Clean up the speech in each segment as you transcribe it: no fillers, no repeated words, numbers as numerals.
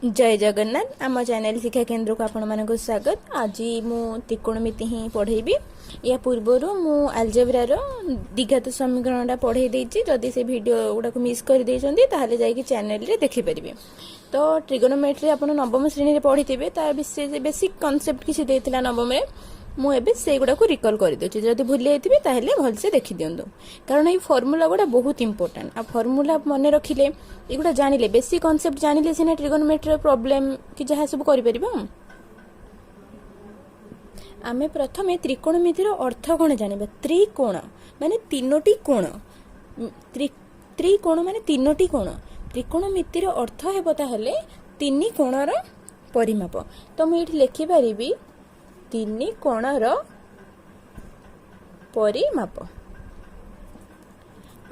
जय जगन्नाथ आम चैनल शिक्षा केन्द्र को आपण मानक स्वागत। आज मु त्रिकोणमिति ही पढ़ेबी। या पूर्वर मु आलजेब्रार द्विघात समीकरण पढ़े देछि। जदि से वीडियो गुडा को मिस कर देछन्ती ताहले जाई चैनल रे देखि परिबे। तो ट्रिगोनोमेट्री आपण नवम श्रेणी रे पढ़िथिबे। ता विषय बेसिक कांसेप्ट किछि देथिला नवम रे। मु एबे से गुडा को रिकॉल कर देछि। जदि भूली जाइथिबे ताहले भल से देखि दियंतु, कारण ए फार्मूला गुडा बहुत इंपोर्टेंट। आ फार्मूला मन रखिले एगुडा जानिले बेसिक कांसेप्ट जानिले सिना ट्रिगोनोमेट्री प्रॉब्लम कि जहा सब करि परिबो। आमे प्रथमे त्रिकोणमितिर अर्थ कोन जानिबा। त्रिकोण माने तीनोटी कोण। त्रिकोण माने तीनोटी कोण। त्रिकोणमितिर अर्थ हेबो ताहले तीनी कोणर परिमाप। तो मु एठी लिखि परिबी तीनी कोणर परिमाप।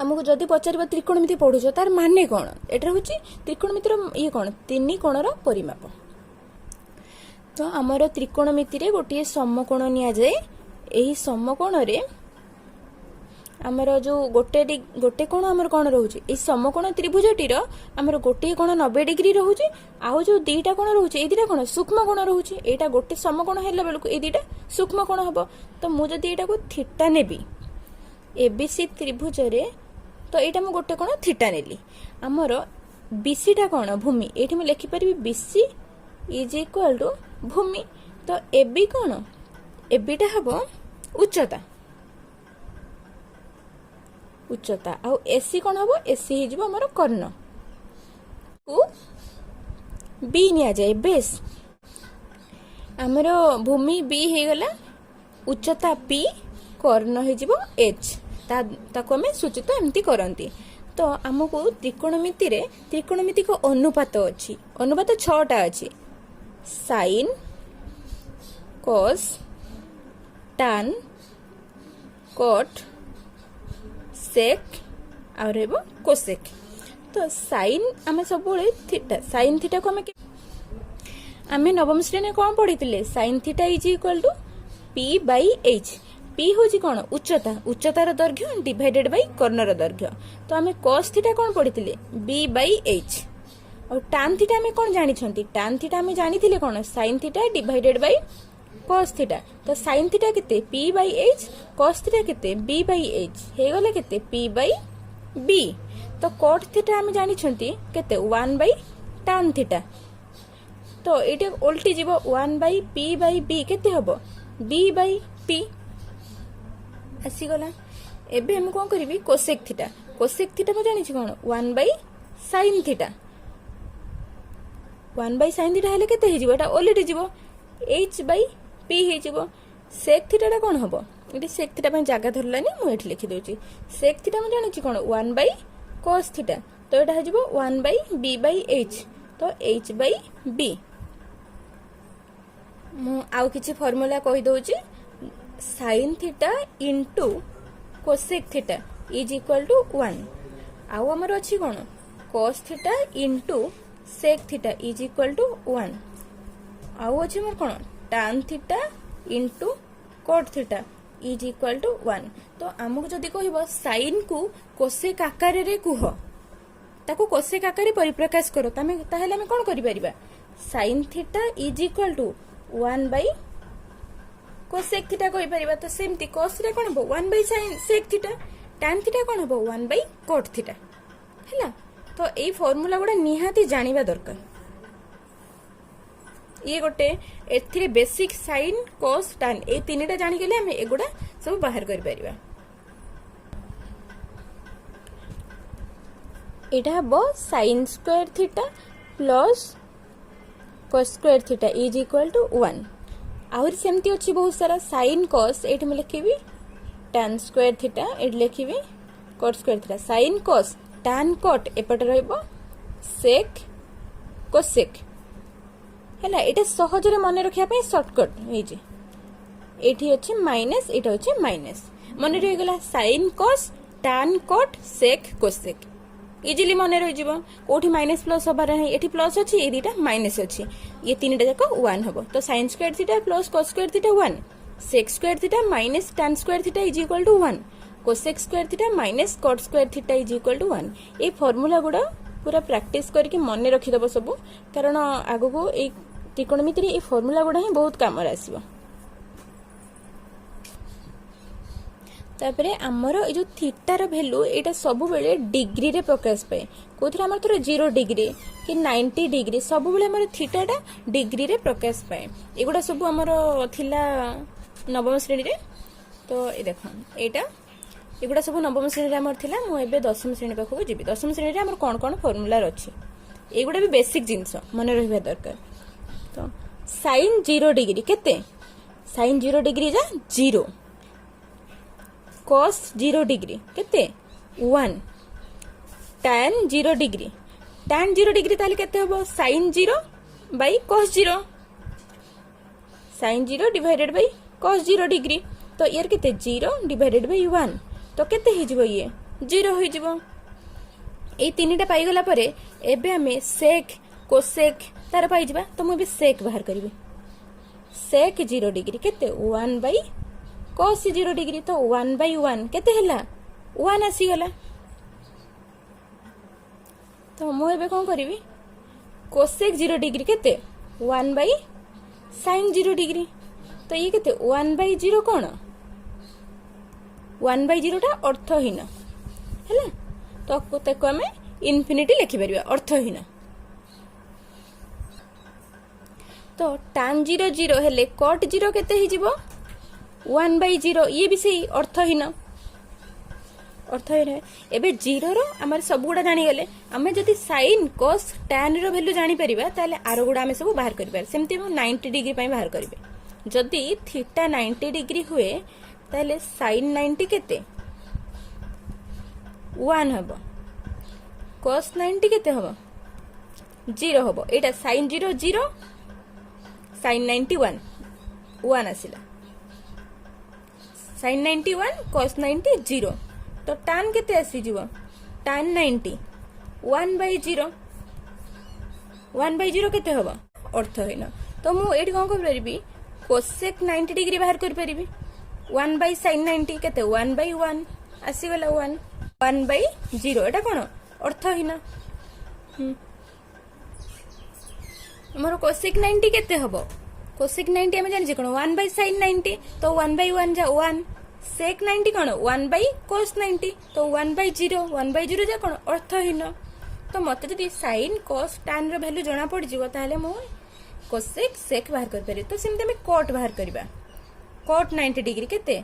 आमको जदि पचार त्रिकोणमिति पढ़ुछ तार माने कौन, एटा होची त्रिकोणमितिर ये कौन तीनी कोणर परिमाप। तो आमर त्रिकोणमिति रे गोटे समकोण निया जाए। एही समकोण रे आमर जो गोटे कोण आमर कोण रहउची, ए समकोण त्रिभुजटीर आमर गोटे कोण 90 डिग्री रहउची। आउ जो दीटा कोण रहउची ए दीटा कोण सूक्ष्म कोण रहउची। एटा गोटे समकोण हेला बेलकु ए दीटा सूक्ष्म कोण हबो। तो मु जदि एटा को थीटा नेबी एबीसी त्रिभुज रे, तो एटा मु गोटे कोण थीटा नेली। आमर बीसी टा कोण भूमि। एठी मु लिखि परबी बीसी इज इक्वल टू भूमि। तो एबी कोण, एबीटा हबो उच्चता। उच्चता आउ एसी कोन हबो, एसी हे जिवो हमर कर्ण को बी निया जाय बेस। हमर भूमि बी हे गला, उच्चता पी, कर्ण हे जिवो एच। ताको हमें सूचित एमती करंती। तो हमको त्रिकोणमिति रे त्रिकोणमिति को अनुपात अछि। अनुपात 6टा अछि। साइन, कॉस, tan, कॉट, सेक और हेबो कोसेक। तो साइन आमे सब थीटा, साइन थीटा को आमे नवम श्रेणी कोन पढ़ितिले। Sine theta is equal to P by H. P होची कोन उच्चता, उच्चतार दैर्घ्य डिवाइडेड बाई कर्णर दैर्घ्य। तो आमे cos थीटा कोन पढ़ितिले बी बाई एच। और tan थीटा आमे कोन जानि छंती, tan थीटा आमे जानिथिले कोन sin theta divided by cos theta. तो sin थीटा केते p by h, cos theta केते b बाई h हे गले केते p बाई b। तो cot थीटा आमे जानि छंती केते 1 बाई tan थीटा। तो एटे उल्टी जीवो 1 बाई p बाई b केते हबो b बाई p आसी गला। एबे हम कोन करबी कोसेक थीटा। कोसेक थीटा म जानि छी कोन 1 by sin theta. 1 by sin theta हेले केते हे जीवो, एटा उल्टी जीवो h बाई p हे जीवो। सेक थीटा टा कोन हबो, एटी सेक थीटा पे जागा धरलानी मु एठी लिखि दोची। सेक थीटा म जानि छी कोन 1 बाई cos थीटा। तो एटा हे जीवो 1 बाई b बाई h। तो h बाई b। मु आउ किछि फार्मूला कहि दोची। sin theta into cosec theta is equal to 1। आउ हमर अछि कोन cos theta into sec theta is equal to 1। आउ अछि हमर कोन tan theta into cot theta is equal to 1। तो आमको जदि कहबो sin को कोसेक आकार रे कुह, ताको कोसेक आकार रे परिप्रकाश करो, ताहेले हम कोन करि परिबा sin theta is equal to 1 by cosec theta कहि परिबा। तो सेमती cos थीटा कोन हो 1 by sin sec theta, tan theta कोन हो 1 बाई cot थीटा हैला। तो एई फार्मूला गुडा निहाती जानिबा दरकार। ये गोटे एथिरे बेसिक साइन कॉस tan ए तीनटा जानि गेले हम एगुडा सब बाहर करि परिबा। एटा हबो sin square theta plus cos square theta is equal to 1। और सेमती अछि बहुत सारा sin cos। एठी म लिखिबी tan स्क्वायर थीटा, एठी लिखिबी cot square theta. sin cos tan cot एपटे रहइबो sec cosec हैला। एटा सहज रे मन रखिया पे शॉर्टकट हे जे। एठी अछि माइनस, एटा अछि माइनस, मन रहि गेला sin cos tan cot sec cosec easily मन रहि जिवो। कोठी माइनस प्लस हबार नै, एठी प्लस अछि, ए दीटा माइनस अछि, ये तीनटा जाक 1 हबो। तो sin square theta plus cos square theta 1, sec square theta minus tan square theta is equal to 1, cosec square theta minus cot square theta is equal to 1। ए फार्मूला गुडा पूरा प्रैक्टिस करके मन रखिदब सब, कारण आगो को ए त्रिकोणमिति रे ए फॉर्मूला गुडा ही बहुत काम आसीबो। तापरे आमर ए जो थीटार वैल्यू एटा सब बेले डिग्री रे प्रकाश पाए, कोथरा हमर थोर 0 डिग्री कि 90 डिग्री सब बेले हमर थीटाटा डिग्री रे प्रकाश पाए। एगुडा सब हमर थिला नवम श्रेणी रे। तो ए देखो एटा एगुडा सब नवम श्रेणी रे हमर थिला, मु एबे दशम श्रेणी पाखो जीबी। दशम श्रेणी रे हमर कोन कोन फॉर्मूला अछि एगुडा भी बेसिक जिंस मन रहिबा दरकार। तो sin 0 डिग्री केते, sin 0 डिग्री जा 0, cos 0 डिग्री केते 1, tan 0 डिग्री, tan 0 डिग्री ताले केते होबो sin 0 by cos 0, sin 0 divided by cos 0 degree. तो यार केते 0 डिवाइडेड बाई 1, तो केते हे जिवो ये 0 हो जिवो। ए तीनटा पाई गला परे एबे हमें sec cosec तार पाई जिबा। तो मु बे sec बाहर करबी, sec 0 डिग्री केते 1 बाई cos 0 डिग्री। तो 1 बाई 1 केते हैला 1 आसी गला। तो मु एबे कोन करबी cosec 0 डिग्री केते 1 बाई sin 0 डिग्री। तो ये केते 1 बाई 0 कोन 1 बाई 0 टा अर्थहीन हैला। तो ताको हमें इनफिनिटी लिखि परिबा अर्थहीन। तो tan 0 0 हेले cot 0 केते ही जिवो 1 बाई 0, ये भी सही अर्थहीन है। एबे 0 रो हमर सब गुडा जानि गेले, हमें जदि sin cos tan रो वैल्यू जानि परिबा ताले आरो गुडा हमें सब बाहर करिबा। सेमति हम 90 डिग्री पई बाहर करिबे। जदि थीटा 90 डिग्री हुए ताले sin 90 केते 1 हबो, cos 90 केते हबो 0 हबो। एटा sin 0 0, sin 90 1 आसिला, sin 91 cos 90 0। तो tan केते आसी जीवो tan 90 1 बाई 0, 1 बाई 0 केते हबो अर्थहीन। तो मु एठी कोन कर परिबी cosec 90 डिग्री बाहर कर परिबी 1 बाई sin 90 केते 1 बाई 1 आसी गला 1 बाई 0। एटा कोन अर्थहीन। हमर cosec 90 केते हबो, cosec 90 हम जानि जे कोन 1 बाई sin 90। तो 1 बाई 1 जा 1, sec 90 कोन 1 बाई cos 90। तो 1 बाई 0, 1 बाई 0 जा कोन अर्थहीन। तो मते जदि sin cos tan रो वैल्यू जणा पड़ जिवो ताले मु cosec sec बाहर कर पारे। तो सिमते में cot बाहर करबा, cot 90 डिग्री केते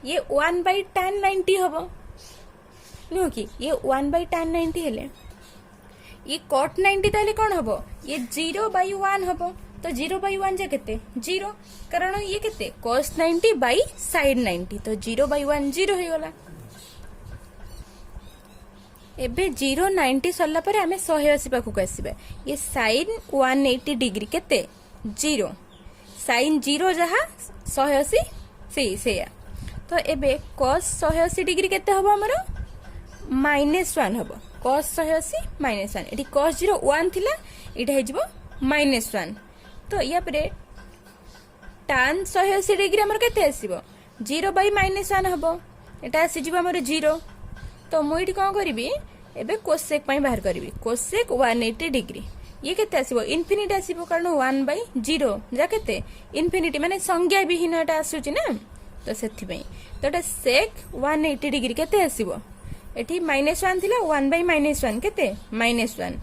ये 1 बाई tan 90 हबो नो कि ये 1 बाई tan 90 हेले ये cot 90 ताले कोन हबो ये 0 बाई 1 हबो। तो 0 बाई 1 जे केते 0, कारण ये केते cos 90 बाई sin 90। तो 0 बाई 1 0 हो गला। एबे 0 90 सरला परे हमें 180 पाखु आसीबा। ये sin 180 डिग्री केते 0, sin 0 जहा 180 सेया। तो एबे cos 180 डिग्री केते हबो हमरो -1 हबो, cos 180 -1। एठी cos 0 1 थिला, एटा हे जिवो -1। तो या परे tan 180 डिग्री हमर केते आसीबो 0 बाई -1 हबो, एटा आसी जिवो हमर 0। तो मु इठी कोन करबी एबे cosec पई बाहर करबी, cosec 180 डिग्री ये केते आसीबो इनफिनिटी आसीबो, कारण 1 बाई 0 जा केते इनफिनिटी माने संज्ञा विहीन एटा आसुची ना। तो सेथि पई तो एटा sec 180 डिग्री केते आसीबो एठी -1 थिला 1 बाई -1 केते -1।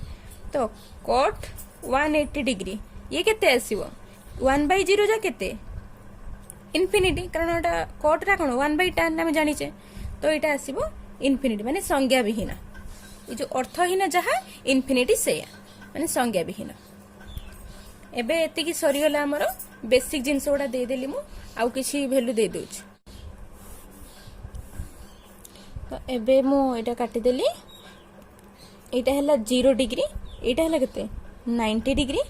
तो cot 180 डिग्री ये केते आसीबो 1 बाई 0 जा केते इनफिनिटी, कारण एटा cot रा कोन 1 बाई tan हम जानि छे। तो एटा आसीबो इनफिनिटी माने संज्ञा विहीन, ए जो अर्थहीन जहा इनफिनिटी सेया माने संज्ञा विहीन। एबे एति की सरी गला हमर बेसिक जिंस ओडा दे देली मु आउ किछि वैल्यू दे दोछ। तो एबे मु एटा काटि देली, एटा हला 0 डिग्री, एटा हला केते 90 डिग्री,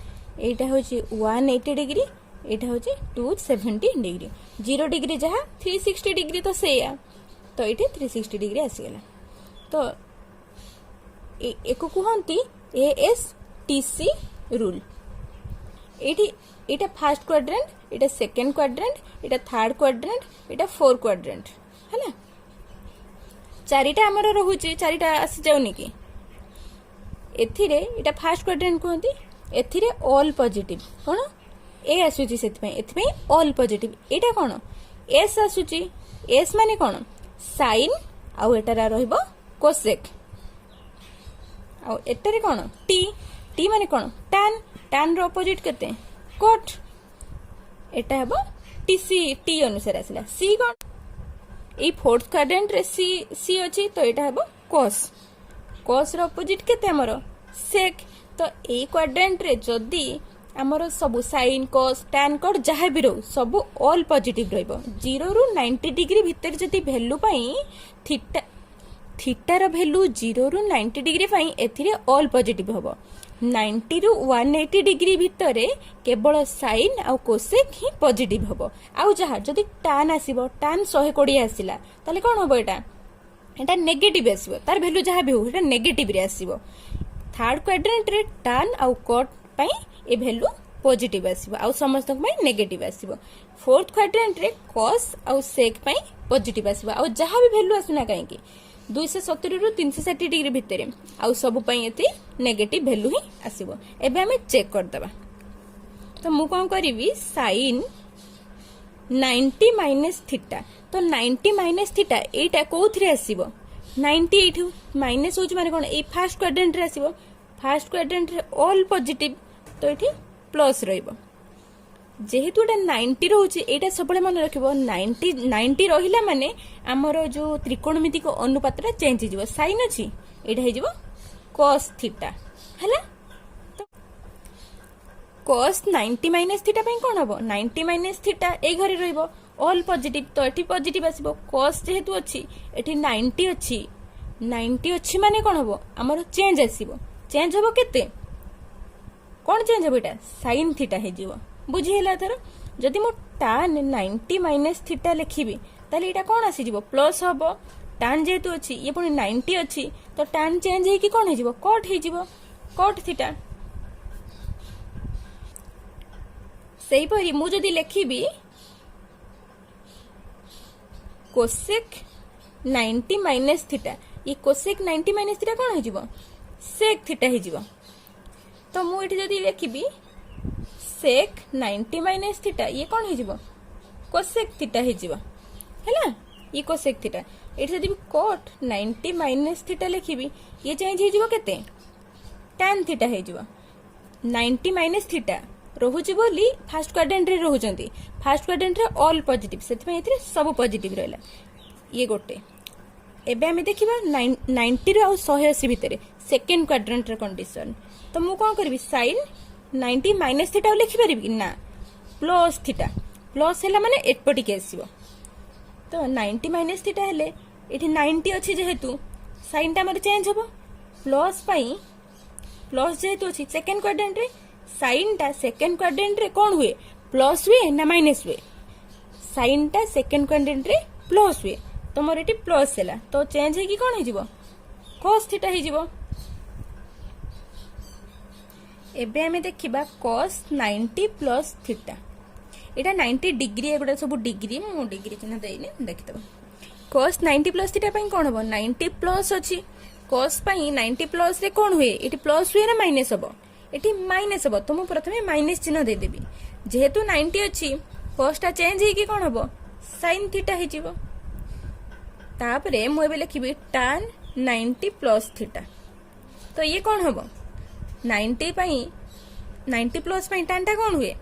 एटा होची 180 डिग्री, एटा होची 270 डिग्री। 0 डिग्री जहा 360 डिग्री तो सेया, तो एठी 360 डिग्री आसी गला। तो एको कुहंती ASTC रूल। एठी एटा फर्स्ट क्वाड्रेंट, एटा सेकंड क्वाड्रेंट, एटा थर्ड क्वाड्रेंट, एटा फोर्थ क्वाड्रेंट हला। चारिटा हमर रहुची, चारिटा आसी जाउनी कि एथिरे एटा फर्स्ट क्वाड्रेंट कहती एथिरे ऑल पॉजिटिव कोन ए आसुची सेथिपई एथिपई ऑल पॉजिटिव एटा कोन एस आसुची एस माने कोन साइन आउ एटारा रहइबो कोसेक आउ एटारे कोन टी टी माने कोन tan tan रो अपोजिट केते cot एटा हेबो टीसी टी अनुसार आसिला सी कोन ए फोर्थ क्वाड्रेंट रे सी सी अछि तो एटा हेबो cos cos रो अपोजिट केते हमरो sec तो ए क्वाड्रेंट रे जदी हमरो सब sin cos tan cot जहा भी रहू सब ऑल पॉजिटिव रहइबो 0 रु 90 डिग्री भीतर जदी वैल्यू पई थीटा थीटा रो वैल्यू 0 रु 90 डिग्री पई एथिरे ऑल पॉजिटिव हबो 90 रु 180 डिग्री भितरे केवल साइन आ कोसेक ही पॉजिटिव हबो आउ जहा जदी tan आसीबो tan 120 आसीला ताले कोन हबो एटा नेगेटिव आसीबो तार वैल्यू जहा भी हो एटा नेगेटिव रे आसीबो थर्ड क्वाड्रेंट रे tan आउ cot पई ए वैल्यू पॉजिटिव आसीबो आउ समस्त पई नेगेटिव आसीबो फोर्थ क्वाड्रेंट रे cos आउ sec पई पॉजिटिव आसीबो आउ जहा भी वैल्यू आसुना काहे की 270 रु 360 डिग्री भितर आउ सब पई एती नेगेटिव वैल्यू ही आसीबो एबे हमें चेक कर दबा तो मु कोन करिवि sin 90 माइनस थीटा तो 90 माइनस थीटा एटा कोथरे आसीबो 90 एठू माइनस होच माने कोन ए फर्स्ट क्वाड्रेंट रे आसीबो फर्स्ट क्वाड्रेंट रे ऑल पॉजिटिव तो एठी प्लस रहइबो जेहेतु एटा 90 रहउची एटा सबले मन रखिबो 90 रहिला माने हमरो जो त्रिकोणमितिक अनुपात रा चेंज हिजबो sin अछि एटा हिजबो cos थीटा हला तो cos 90 माइनस थीटा पई कोन हबो 90 माइनस थीटा ए घरे रहइबो ऑल पॉजिटिव तो एठी पॉजिटिव आसीबो cos जेहेतु अछि एठी 90 अछि माने कोन हबो हमरो चेंज आसीबो चेंज हबो केते कोन चेंज हबो एटा sin थीटा हिजबो बुझी ହେଲା थर जदि मो tan 90 माइनस थीटा लिखिबी ताले एटा कोन आसी जिवो प्लस हबो tan जेतु अछि ये पुनी 90 अछि तो tan चेंज हे कि कोन हे जिवो cot हे जिवो cot थीटा सेही परी मु जदि लिखिबी cosec 90 माइनस थीटा ये cosec 90 माइनस थीटा कोन हे जिवो sec थीटा हे जिवो तो मु एठी जदि लिखिबी sec 90 माइनस थीटा ये कोन हे जिवो cosec थीटा हे जिवो हैला ये cosec थीटा एठी जदि cot 90 माइनस थीटा लिखिबी ये चेंज हे जिवो केते tan थीटा हे जिवो 90 माइनस थीटा रहुची बोली फर्स्ट क्वाड्रेंट रे रहुचंती फर्स्ट क्वाड्रेंट रे ऑल पॉजिटिव सेति एथिरे सब पॉजिटिव रहला ये गोटे एबे हमें देखिबा 90 रे आ 180 भितरे सेकंड क्वाड्रेंट रे कंडीशन तो मु कोन करबी sin 90 माइनस थीटा लिखि परिबी ना प्लस थीटा प्लस हैला माने एटपटी के आसीबो तो 90 माइनस थीटा हेले एठी 90 अछि जेहेतु sin ता हमर चेंज हबो प्लस पई प्लस जेहेतु अछि सेकंड क्वाड्रेंट रे sin ता सेकंड क्वाड्रेंट रे कोन हुए प्लस हुए ना माइनस हुए sin ता सेकंड क्वाड्रेंट रे प्लस हुए तो मोर एठी प्लस हैला तो चेंज हे कि कोन हे जिवो cos थीटा हे जिवो एबे हमें देखिबा cos 90 प्लस थीटा एटा 90 डिग्री एगुडा सब डिग्री मु डिग्री चिन्ह देइने देखितबा cos 90 प्लस थीटा पई कोन हबो 90 प्लस अछि cos पई 90 प्लस रे कोन हुए एटी प्लस हुए ना माइनस हबो एटी माइनस हबो तो मु प्रथमे माइनस चिन्ह दे देबी जेहेतु 90 अछि cos ता चेंज हे कि कोन हबो sin थीटा हे जिवो तापरे मु एबे लिखिबी tan 90 प्लस थीटा तो ये कोन हबो 90 पई 90 प्लस पई tan ता कोन हुए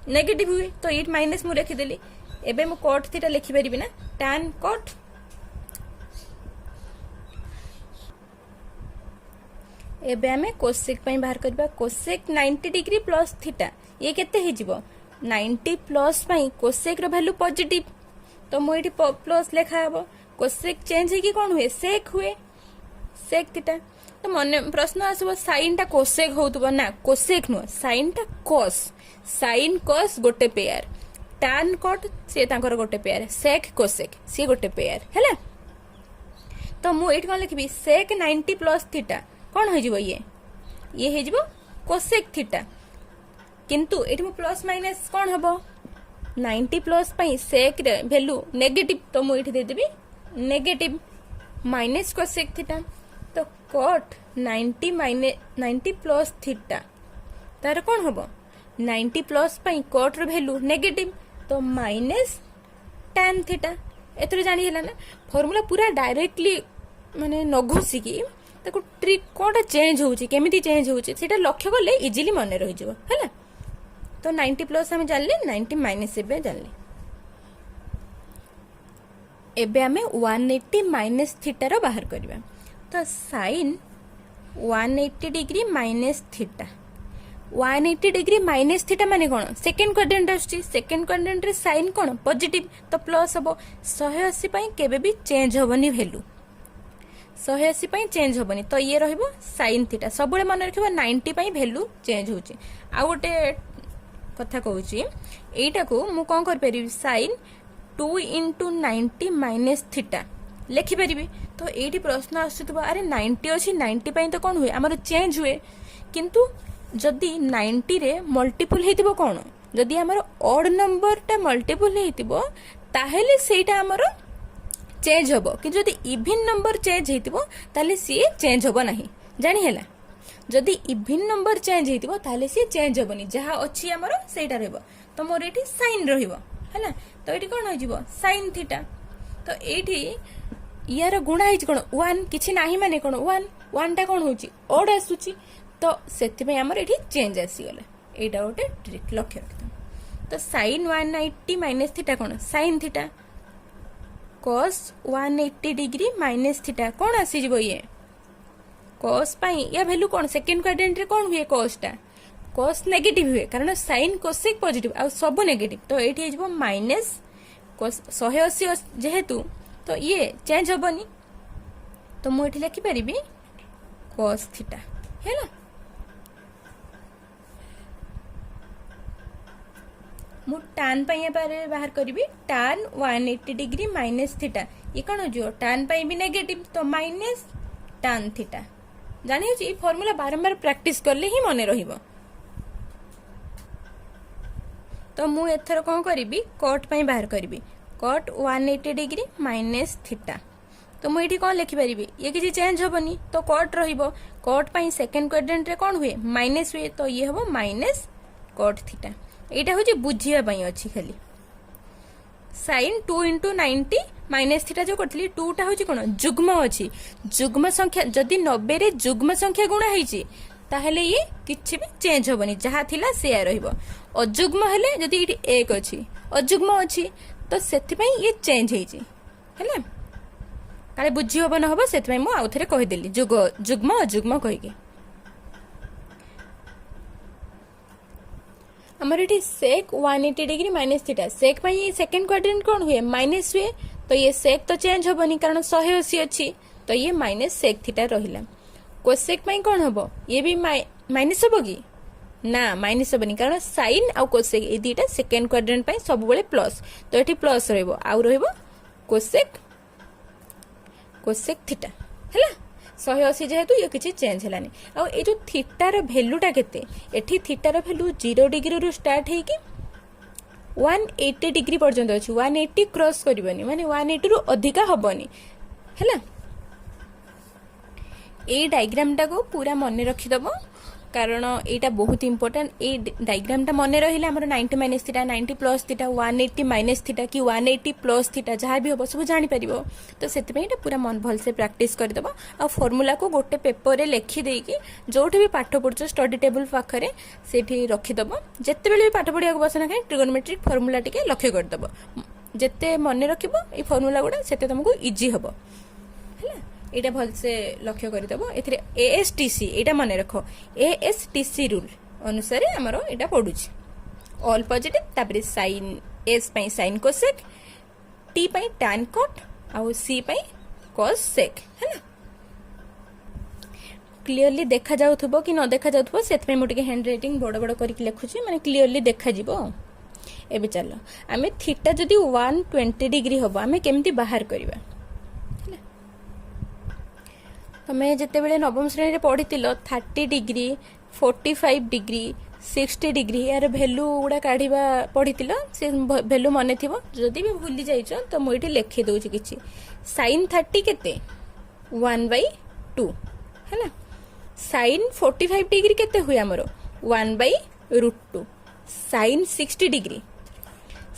नेगेटिव हुए तो 8 माइनस मु लिखि देली एबे मु cot थीटा लिखि परिबी ना tan cot एबे हमें cosec पई बाहर करबा cosec 90 डिग्री प्लस थीटा ये केते हे जिवो 90 प्लस पई cosec रो वैल्यू पॉजिटिव तो मु एठी प्लस लेखा हबो cosec चेंज हे कि कोन हुए sec हुए sec थीटा तो मन प्रश्न आसबो sin ता cosec होतबो ना cosec नो sin ता cos sin cos गोटे पेयर tan cot से तांकर गोटे पेयर sec cosec से गोटे पेयर हैला तो मु एठ कोन लिखबी sec 90 प्लस थीटा कोन हो जिवो ये हे जिवो cosec थीटा किंतु एठ मु प्लस माइनस कोन हबो 90 प्लस पई sec रे वैल्यू नेगेटिव तो मु एठ दे देबी नेगेटिव माइनस cosec थीटा तो cot 90 प्लस थीटा तार कौन हम 90 प्लस कट वैल्यू नेगेटिव तो माइनस tan थीटा एथरे जानी है ना फॉर्मूला पूरा डायरेक्टली माने न घोषिकी ताको ट्रिक कोटा चेंज होउची केमिति चेंज होउची सेटा लक्ष्य करले इजीली मन रहि जबो हैला तो 90 प्लस हम जानले 90 माइनस एबे जानले एबे हमें 180 माइनस थीटा रो बाहर करबा तो sin 180 degree minus theta 180 degree minus theta माने कोन सेकंड क्वाड्रेंट आछी सेकंड क्वाड्रेंट रे sin कोन पॉजिटिव तो प्लस हबो 180 पई केबे भी चेंज होबनी वैल्यू 180 पई चेंज होबनी तो ये रहइबो sin थीटा सबले मन रखिबो 90 पई वैल्यू चेंज होची आ गोटे कथा कहूची एटा को मु कोन कर परिबी sin 2 into 90 माइनस थीटा लिखि परिबी तो एठी प्रश्न आसुतबा अरे 90 अछि 90 पई तो कोन हुए हमर चेंज हुए किंतु जदि 90 रे मल्टीपल हेतिबो कोन जदि हमर ऑड नंबर टा मल्टीपल हेतिबो ताहेले सेटा हमर चेंज होबो कि जदि इवन नंबर चेंज हेतिबो ताले सी चेंज होबो नाही जानि हैला जदि इवन नंबर चेंज हेतिबो ताले सी चेंज होबनी जहा अछि हमर सेटा रहबो तो मोर एठी sin रहइबो हैला तो एठी कोन हो जिवो sin थीटा तो एठी यार गुणा हिच कोन 1 किछि नाही माने कोन 1 टा कोन होची ऑड आसुची तो सेति पे हमर एठी चेंज आसी गेले एटा ओटे ट्रिक लक्ष्य रखत तो sin 180 माइनस थीटा कोन sin theta cos 180 degree minus theta कोन आसी जिवो ये cos पाई या वैल्यू कोन सेकंड क्वाड्रेंट रे कोन हुए cos टा cos नेगेटिव हुए कारण sin cosec पॉजिटिव आ सब नेगेटिव तो एठी हे जिवो माइनस cos 180 जेहेतु तो ये चेंज होबनी तो मु एठी लिखि परिबी cos थीटा हैला मु tan पई बाहर करिबी tan 180 डिग्री माइनस थीटा ये कोन जो tan पई भी नेगेटिव तो माइनस tan थीटा जानि छी फार्मूला बारंबार प्रैक्टिस करले ही मने रहिबो तो मु एथर कोन करिबी cot पई बाहर करिबी cot 180 डिग्री माइनस थीटा तो मु एठी कोन लिखि परिबी ये किछि चेंज होबनी तो cot रहिबो cot पई सेकंड क्वाड्रेंट रे कोन हुए माइनस हुए तो ये होबो माइनस cot थीटा एटा होची बुझिया पई अछि खाली sin 2 into 90 माइनस थीटा जो करथली 2 टा होची कोन जुग्म अछि जुग्म संख्या जदी 90 रे जुग्म संख्या गुणा हेची ताहले ये किछि भी चेंज होबनी जहा थिला से रहइबो अजुग्म हेले जदी इटी 1 अछि अजुग्म अछि तो सेति पई ये चेंज हेची हैला काले बुझी होबो न होबो सेति पई मु आउथरे कहि देली जुग्म अजुग्म कहि के हमर eighty sec 180 degree minus theta sec पई सेकंड क्वाड्रेंट कोन हुए माइनस हुए तो ये sec तो चेंज होबनी कारण 180 अछि तो ये माइनस sec थीटा रहिला cosec पई कोन होबो ये भी माइनस होबो की ना माइनस होबनी कारण sin आ cosec ए दीटा सेकंड क्वाड्रेंट पई सब बेले प्लस तो एटी प्लस रहइबो आ रहइबो cosec थीटा हैला 180 जेहेतु ये किछि चेंज हलानी आ ए जो थीटा रो वैल्यूटा केते एठी थीटा रो वैल्यू 0 डिग्री रु स्टार्ट हे कि 180 डिग्री पर्यंत अछि 180 क्रॉस करबनी माने 180 रु अधिका हबनी हैला ए डायग्राम टा को पूरा मन रखि दबो कारण एटा बहुत इंपोर्टेंट ए डायग्राम टा मन रहिले हमर 90 minus theta 90 plus theta 180 minus theta कि 180 प्लस थीटा जहाँ भी हो सब जानि परिबो तो सेति पई एटा पूरा मन भल से प्रैक्टिस कर दबो आ फार्मूला को गोटे पेपर रे लिखि देई कि जोठी भी पाठ पढछ स्टडी टेबल पाखरे सेठी रखि दबो जत्ते बेले भी पाठ पढिया को बसना खाय ट्रिगोनोमेट्रिक फार्मूला टिके लक्ष्य कर दबो जत्ते मन रखिबो ए फार्मूला गुडा सेते तुमको इजी हबो हैला एटा भल से लक्ष्य कर दबो एथिरे ASTC एटा माने रखो ASTC रूल अनुसार हमरो एटा पडुची ऑल पॉजिटिव तापरे sin S पई sin cosec T पई tan cot आ C पई cos sec हैना क्लियरली देखा जाउथबो कि न देखा जाउथबो सेत पे मोटिके हैंड राइटिंग बड़ बड़ करी लिखुची माने क्लियरली देखा जिवो एबे चलो आमे थीटा जदी 120 डिग्री होबो आमे केमती बाहर करबा हमें जिते बेले नवम श्रेणी रे पढ़ितिलो 30 डिग्री 45 डिग्री 60 डिग्री यार वैल्यू गुडा काढिबा पढ़ितिलो से वैल्यू मने थिबो जदी भी भूली जाइछो तो मु एठी लिखि दउछि किछि sin 30 केते 1/2 हैना साइन 45 डिग्री केते हुए आमर 1/√2 साइन 60 डिग्री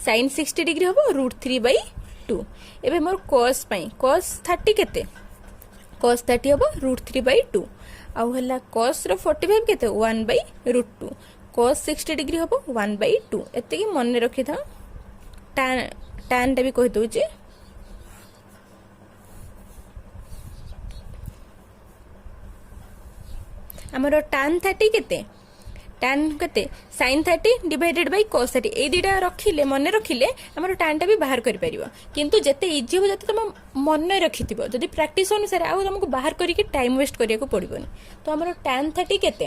साइन 60 डिग्री हम √3/2 एबे मोर cos पई cos 30 केते cos 30 हम √3/2 आउ हला cos रो 45 केते 1/√2 cos 60 डिग्री हम 1/2 एते की मन रखि था tan टा भी कहि दोची आमर tan 30 केते tan केते sin 30 डिवाइडेड बाय cos 30 ए दिटा रखिले मन रखिले आमर tan टा भी बाहर करि परिबो किंतु जते इजी हो जते तुम मन रखिथिबो जदि प्रैक्टिस अनुसार आ तुमको बाहर करि के टाइम वेस्ट करिया को पड़िबोनी तो आमर tan 30 केते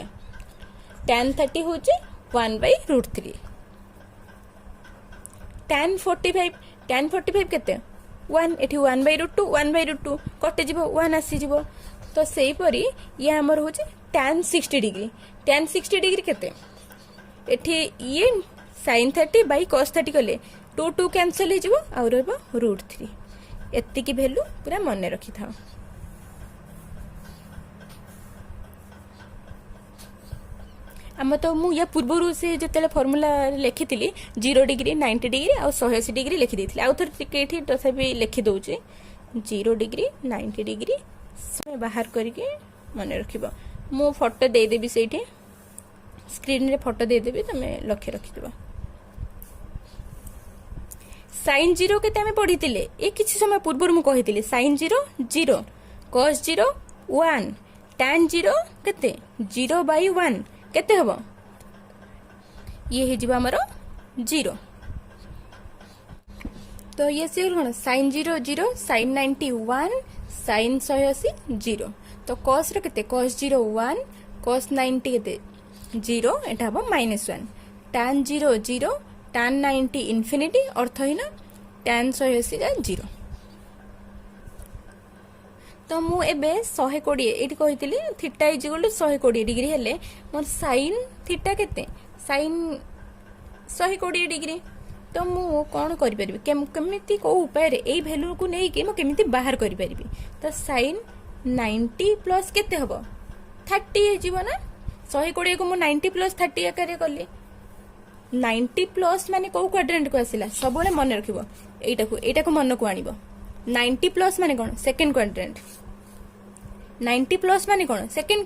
tan 30 होचे 1/√3 tan 45 केते 1 एठी 1/√2 1/√2 कटे जिवो 1 आसी जिवो तो सेही परी ये हमर होचे tan 60 डिग्री tan 60 डिग्री केते एठी ये sin 30 बाय cos 30 कले 2 कैंसिल हो जिवो आ रहबो √3 एत्ती की वैल्यू पूरा मन रखि थाओ आम तो मु या पूर्व से जो फर्मूला लिखी 0 डिग्री 90 डिग्री आ 180 डिग्री लिखी देती आउ थे तथापि लिखी दौचे 0 डिग्री 90 डिग्री बाहर करके मन रख मु फोटो देदेवी से स्क्रीन रे फोटो देदेवी तुम लक्ष्य रखिद साइन 0 के पढ़ी ये किसी समय पूर्व मुझे साइन 0 0 cos 0 1 tan 0 केते 0/1 केते हबो ये हे जिबा हमरो 0 तो ये से कोन sin 0 0 sin 90 1 sin 180 0 तो cos रो केते cos 0 1 cos 90 केते 0 एटा हबो -1 tan 0 0 tan 90 इन्फिनिटी अर्थ हिना tan 180 जा 0 तो मु एबे 120 एठी कहितली theta is equal to 120 degree हेले मोर sin थीटा केते sin 120 डिग्री तो मु कोन करि परबी केमिति को उपाय रे एई वैल्यू को नै कि मु केमिति बाहर करि परबी तो sin 90 प्लस केते हबो 30 हे जीवो ना 120 को मु 90 प्लस 30 आकारे करले 90 प्लस माने को क्वाड्रेंट को आसिला सबले मन रखिबो एटा को मन को आनिबो 90 प्लस माने कोन सेकंड क्वाड्रेंट 90 प्लस माने कोन सेकंड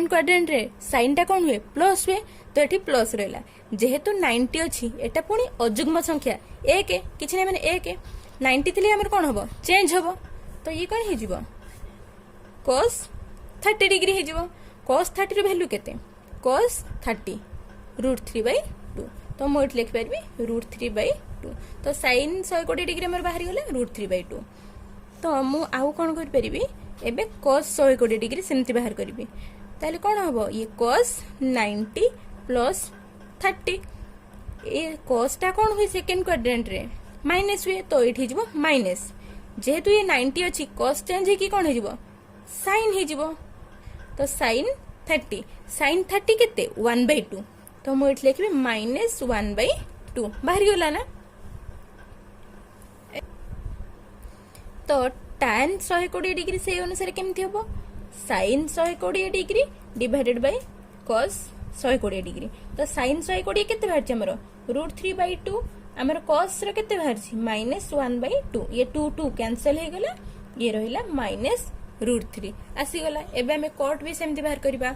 क्वाड्रेंट रे साइन टा कोन हुए प्लस हुए तो एठी प्लस रहला जेहेतु 90 अछि एटा पुनी अजुग्म संख्या 1 किछ नै माने 1 90 थिले हमर कोन हबो चेंज हबो तो ये कोन हे जिवो cos 30 डिग्री हे जिवो cos 30 रो वैल्यू केते cos 30 √3/2 तो मो एठी लिख परबी √3/2 तो sin 120 डिग्री हमर बाहरी गले √3/2 तो मु आउ कोन कर परबी एबे cos 120 डिग्री सेमति बाहर करबी ताले कोन हबो ये cos 90 प्लस 30 ए cos टा कोन हुई सेकंड क्वाड्रेंट रे माइनस हुए तो एठी जिवो माइनस जेहेतु ये 90 अछि cos चेंज हे कि कोन हे जिवो sin हे जिवो तो sin 30 केते 1/2 तो मु एठी लिखबी -1/2 बाहर गेला ना तो tan 120 डिग्री से अनुसार केमती हबो sin 120 degree divided by cos 120 degree तो sin 120 केते बाहर हमरो √3/2 हमर cos रो केते बाहर -1/2 ये 2 कैंसिल हे गेला ये रहिला -√3 आसी गेला एबे हमें cot भी सेमती बाहर करबा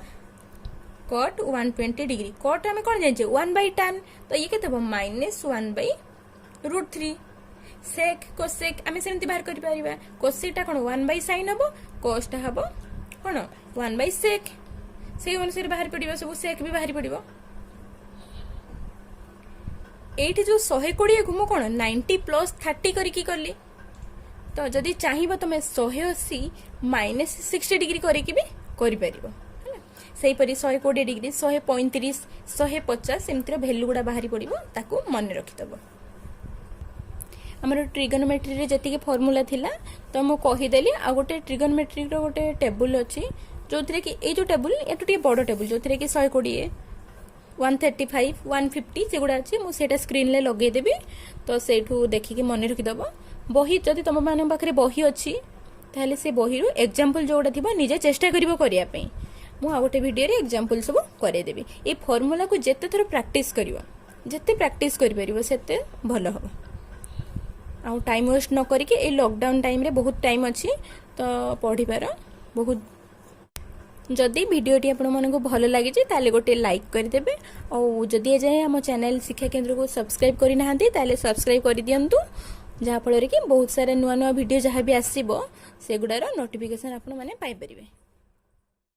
cot 120 डिग्री cot हमें कोन जाने 1/tan तो ये केते हबो -1/√3 sec cosec आमे सेमती बाहर करि परिबा cosec टा कोन 1/sin हबो cos टा हबो कोन 1/sec से अनुसार बाहर पड़िबो सब sec भी बाहर पड़िबो एठी जो 120 को मु कोन 90 प्लस 30 करी की करली तो जदि चाहिबो तमे 180 -60 डिग्री करी की भी करि परिबो सेही परी 120 डिग्री 135 150 सेमतिर वैल्यू गुडा बाहरी पड़िबो ताको मन रखितबो हमर ट्रिगोनोमेट्री रे जति के फार्मूला थिला तो मु कहि देली आ गोटे ट्रिगोनोमेट्री रो गोटे टेबल अछि जोथरे कि ए जो टेबल एटु टे बडो टेबल जोथरे कि 120 135 150 से गुडा अछि मु सेटा स्क्रीन ले लगे देबी तो सेठु देखि के मन रखि दबो बही जदि तम माने पाखरे बही अछि ताले से बही रो एग्जांपल जोडा थिबो निजे चेष्टा करिवो करिया पई मु आ गोटे वीडियो रे एग्जांपल सब करेदेवी ए फॉर्मूला को जेते थर प्रैक्टिस करिवो जेते प्रैक्टिस करि परिवो सेते भलो हो आउ टाइम वेस्ट न करिके ए लॉकडाउन टाइम रे बहुत टाइम अछि तो पढ़ी पार बहुत जदि वीडियोटी आपण मानको भलो लागि जे ताले गोटे लाइक कर देबे और जदि ए जाय हम चैनल शिक्षा केंद्र को सब्सक्राइब करि नाहंती ताले सब्सक्राइब करि दियंतु जहाँ फल कि बहुत सारा नुआ नुआ वीडियो जहाँ भी आसीबो सेगुडार नोटिफिकेशन आपण माने पाई परिबे।